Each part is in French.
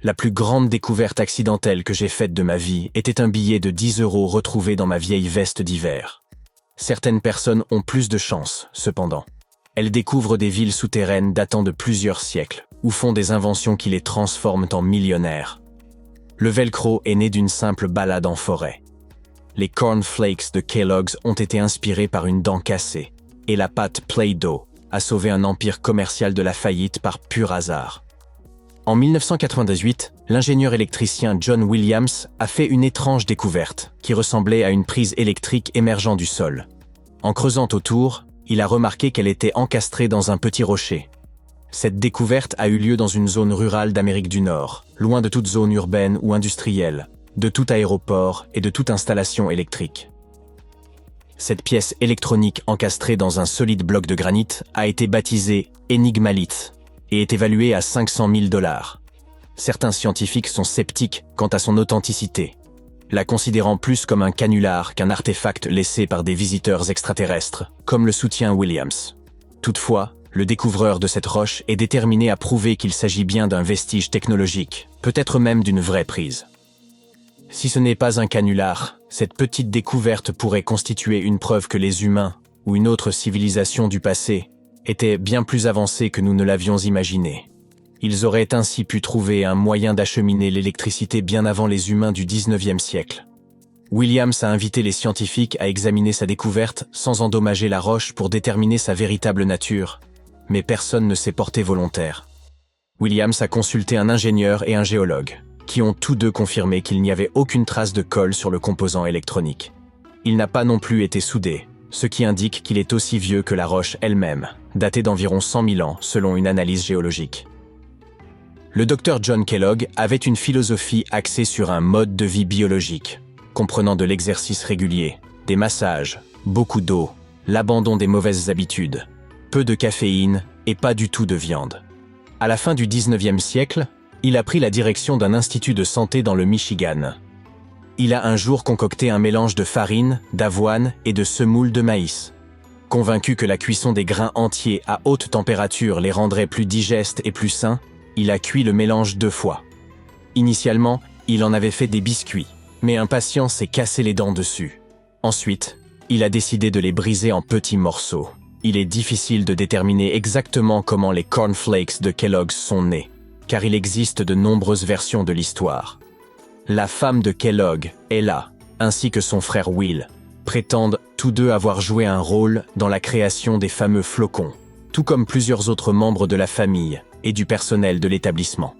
La plus grande découverte accidentelle que j'ai faite de ma vie était un billet de 10 € retrouvé dans ma vieille veste d'hiver. Certaines personnes ont plus de chance, cependant. Elles découvrent des villes souterraines datant de plusieurs siècles, ou font des inventions qui les transforment en millionnaires. Le velcro est né d'une simple balade en forêt. Les cornflakes de Kellogg's ont été inspirés par une dent cassée, et la pâte Play-Doh a sauvé un empire commercial de la faillite par pur hasard. En 1998, l'ingénieur électricien John Williams a fait une étrange découverte qui ressemblait à une prise électrique émergeant du sol. En creusant autour, il a remarqué qu'elle était encastrée dans un petit rocher. Cette découverte a eu lieu dans une zone rurale d'Amérique du Nord, loin de toute zone urbaine ou industrielle, de tout aéroport et de toute installation électrique. Cette pièce électronique encastrée dans un solide bloc de granit a été baptisée Enigmalith et est évaluée à 500 000 $. Certains scientifiques sont sceptiques quant à son authenticité, la considérant plus comme un canular qu'un artefact laissé par des visiteurs extraterrestres, comme le soutient Williams. Toutefois, le découvreur de cette roche est déterminé à prouver qu'il s'agit bien d'un vestige technologique, peut-être même d'une vraie prise. Si ce n'est pas un canular, cette petite découverte pourrait constituer une preuve que les humains, ou une autre civilisation du passé, étaient bien plus avancés que nous ne l'avions imaginé. Ils auraient ainsi pu trouver un moyen d'acheminer l'électricité bien avant les humains du 19e siècle. Williams a invité les scientifiques à examiner sa découverte sans endommager la roche pour déterminer sa véritable nature, mais personne ne s'est porté volontaire. Williams a consulté un ingénieur et un géologue, qui ont tous deux confirmé qu'il n'y avait aucune trace de colle sur le composant électronique. Il n'a pas non plus été soudé, ce qui indique qu'il est aussi vieux que la roche elle-même, datée d'environ 100 000 ans selon une analyse géologique. Le docteur John Kellogg avait une philosophie axée sur un mode de vie biologique, comprenant de l'exercice régulier, des massages, beaucoup d'eau, l'abandon des mauvaises habitudes, peu de caféine et pas du tout de viande. À la fin du 19e siècle, il a pris la direction d'un institut de santé dans le Michigan. Il a un jour concocté un mélange de farine, d'avoine et de semoule de maïs. Convaincu que la cuisson des grains entiers à haute température les rendrait plus digestes et plus sains, il a cuit le mélange 2 fois. Initialement, il en avait fait des biscuits, mais un patient s'est cassé les dents dessus. Ensuite, il a décidé de les briser en petits morceaux. Il est difficile de déterminer exactement comment les cornflakes de Kellogg's sont nés, car il existe de nombreuses versions de l'histoire. La femme de Kellogg, Ella, ainsi que son frère Will, prétendent tous deux avoir joué un rôle dans la création des fameux flocons, tout comme plusieurs autres membres de la famille et du personnel de l'établissement.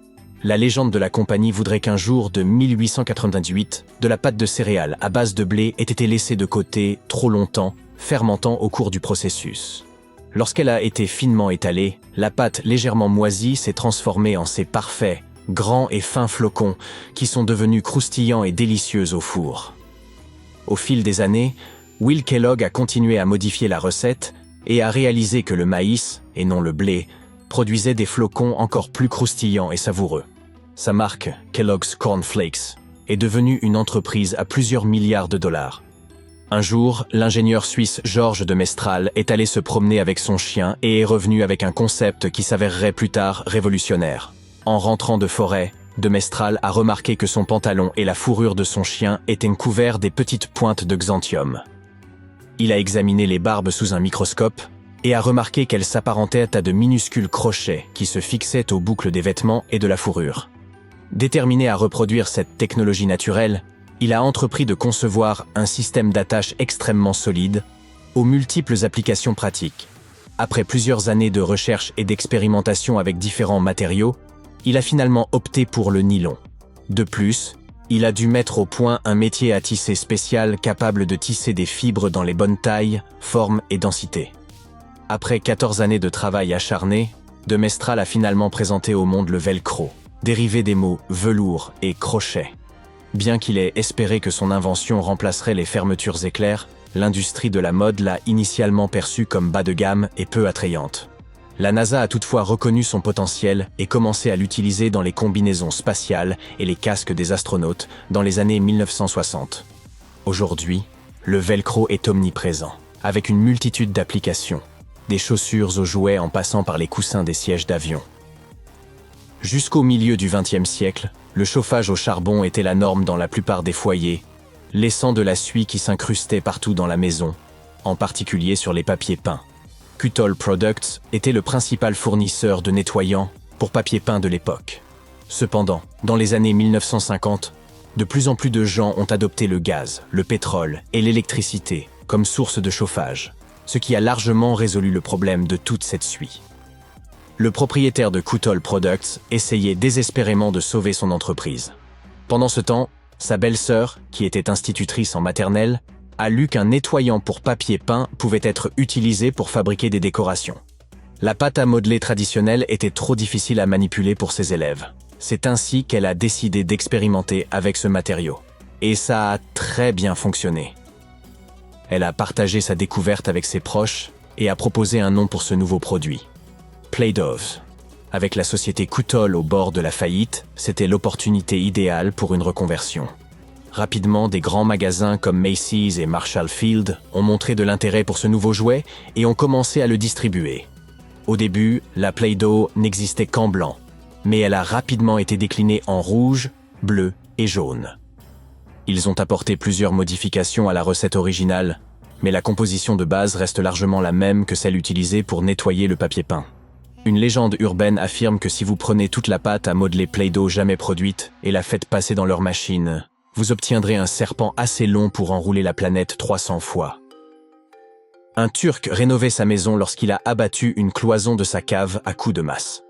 La légende de la compagnie voudrait qu'un jour de 1898, de la pâte de céréales à base de blé ait été laissée de côté trop longtemps, fermentant au cours du processus. Lorsqu'elle a été finement étalée, la pâte légèrement moisie s'est transformée en ces parfaits, grands et fins flocons qui sont devenus croustillants et délicieux au four. Au fil des années, Will Kellogg a continué à modifier la recette et a réalisé que le maïs, et non le blé, produisait des flocons encore plus croustillants et savoureux. Sa marque, Kellogg's Corn Flakes, est devenue une entreprise à plusieurs milliards de $. Un jour, l'ingénieur suisse Georges de Mestral est allé se promener avec son chien et est revenu avec un concept qui s'avérerait plus tard révolutionnaire. En rentrant de forêt, de Mestral a remarqué que son pantalon et la fourrure de son chien étaient couverts des petites pointes de xanthium. Il a examiné les barbes sous un microscope et a remarqué qu'elles s'apparentaient à de minuscules crochets qui se fixaient aux boucles des vêtements et de la fourrure. Déterminé à reproduire cette technologie naturelle, il a entrepris de concevoir un système d'attache extrêmement solide, aux multiples applications pratiques. Après plusieurs années de recherche et d'expérimentation avec différents matériaux, il a finalement opté pour le nylon. De plus, il a dû mettre au point un métier à tisser spécial capable de tisser des fibres dans les bonnes tailles, formes et densités. Après 14 années de travail acharné, de Mestral a finalement présenté au monde le velcro, dérivé des mots velours et crochet. Bien qu'il ait espéré que son invention remplacerait les fermetures éclairs, l'industrie de la mode l'a initialement perçue comme bas de gamme et peu attrayante. La NASA a toutefois reconnu son potentiel et commencé à l'utiliser dans les combinaisons spatiales et les casques des astronautes dans les années 1960. Aujourd'hui, le velcro est omniprésent, avec une multitude d'applications, des chaussures aux jouets en passant par les coussins des sièges d'avion. Jusqu'au milieu du XXe siècle, le chauffage au charbon était la norme dans la plupart des foyers, laissant de la suie qui s'incrustait partout dans la maison, en particulier sur les papiers peints. Kuttol Products était le principal fournisseur de nettoyants pour papier peint de l'époque. Cependant, dans les années 1950, de plus en plus de gens ont adopté le gaz, le pétrole et l'électricité comme source de chauffage, ce qui a largement résolu le problème de toute cette suie. Le propriétaire de Kuttol Products essayait désespérément de sauver son entreprise. Pendant ce temps, sa belle-sœur, qui était institutrice en maternelle, a lu qu'un nettoyant pour papier peint pouvait être utilisé pour fabriquer des décorations. La pâte à modeler traditionnelle était trop difficile à manipuler pour ses élèves. C'est ainsi qu'elle a décidé d'expérimenter avec ce matériau. Et ça a très bien fonctionné. Elle a partagé sa découverte avec ses proches et a proposé un nom pour ce nouveau produit. Play-Doh. Avec la société Kuttol au bord de la faillite, c'était l'opportunité idéale pour une reconversion. Rapidement, des grands magasins comme Macy's et Marshall Field ont montré de l'intérêt pour ce nouveau jouet et ont commencé à le distribuer. Au début, la Play-Doh n'existait qu'en blanc, mais elle a rapidement été déclinée en rouge, bleu et jaune. Ils ont apporté plusieurs modifications à la recette originale, mais la composition de base reste largement la même que celle utilisée pour nettoyer le papier peint. Une légende urbaine affirme que si vous prenez toute la pâte à modeler Play-Doh jamais produite et la faites passer dans leur machine, vous obtiendrez un serpent assez long pour enrouler la planète 300 fois. Un Turc rénovait sa maison lorsqu'il a abattu une cloison de sa cave à coups de masse.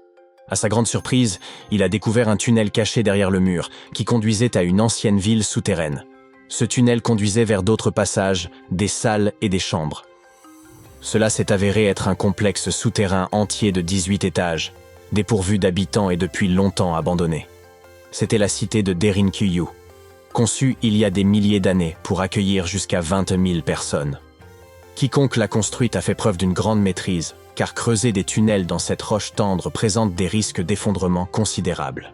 À sa grande surprise, il a découvert un tunnel caché derrière le mur qui conduisait à une ancienne ville souterraine. Ce tunnel conduisait vers d'autres passages, des salles et des chambres. Cela s'est avéré être un complexe souterrain entier de 18 étages, dépourvu d'habitants et depuis longtemps abandonné. C'était la cité de Derinkuyu, conçue il y a des milliers d'années pour accueillir jusqu'à 20 000 personnes. Quiconque l'a construite a fait preuve d'une grande maîtrise, car creuser des tunnels dans cette roche tendre présente des risques d'effondrement considérables.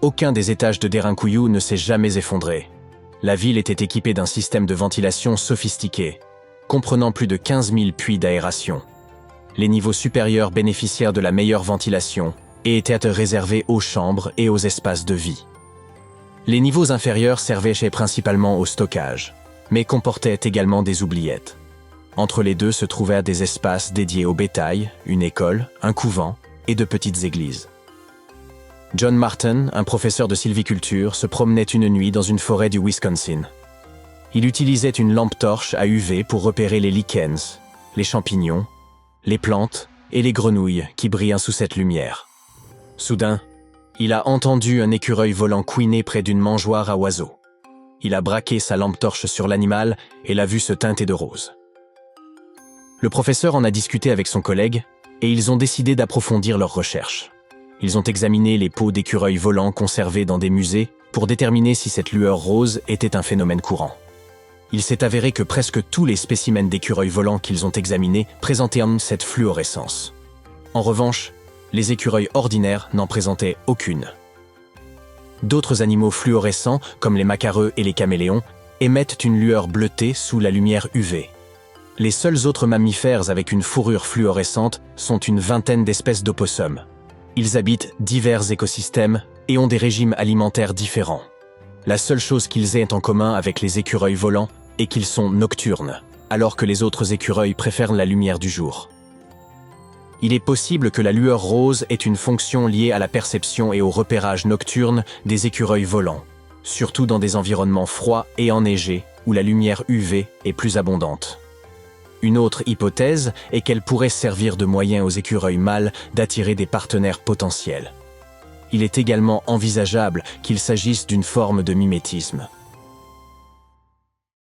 Aucun des étages de Derinkuyu ne s'est jamais effondré. La ville était équipée d'un système de ventilation sophistiqué, comprenant plus de 15 000 puits d'aération. Les niveaux supérieurs bénéficièrent de la meilleure ventilation et étaient réservés aux chambres et aux espaces de vie. Les niveaux inférieurs servaient principalement au stockage, mais comportaient également des oubliettes. Entre les deux se trouvaient des espaces dédiés au bétail, une école, un couvent et de petites églises. John Martin, un professeur de sylviculture, se promenait une nuit dans une forêt du Wisconsin. Il utilisait une lampe torche à UV pour repérer les lichens, les champignons, les plantes et les grenouilles qui brillent sous cette lumière. Soudain, il a entendu un écureuil volant couiner près d'une mangeoire à oiseaux. Il a braqué sa lampe torche sur l'animal et l'a vu se teinter de rose. Le professeur en a discuté avec son collègue et ils ont décidé d'approfondir leurs recherches. Ils ont examiné les peaux d'écureuils volants conservés dans des musées pour déterminer si cette lueur rose était un phénomène courant. Il s'est avéré que presque tous les spécimens d'écureuils volants qu'ils ont examinés présentaient cette fluorescence. En revanche, les écureuils ordinaires n'en présentaient aucune. D'autres animaux fluorescents, comme les macareux et les caméléons, émettent une lueur bleutée sous la lumière UV. Les seuls autres mammifères avec une fourrure fluorescente sont une vingtaine d'espèces d'opossums. Ils habitent divers écosystèmes et ont des régimes alimentaires différents. La seule chose qu'ils aient en commun avec les écureuils volants est qu'ils sont nocturnes, alors que les autres écureuils préfèrent la lumière du jour. Il est possible que la lueur rose ait une fonction liée à la perception et au repérage nocturne des écureuils volants, surtout dans des environnements froids et enneigés où la lumière UV est plus abondante. Une autre hypothèse est qu'elle pourrait servir de moyen aux écureuils mâles d'attirer des partenaires potentiels. Il est également envisageable qu'il s'agisse d'une forme de mimétisme.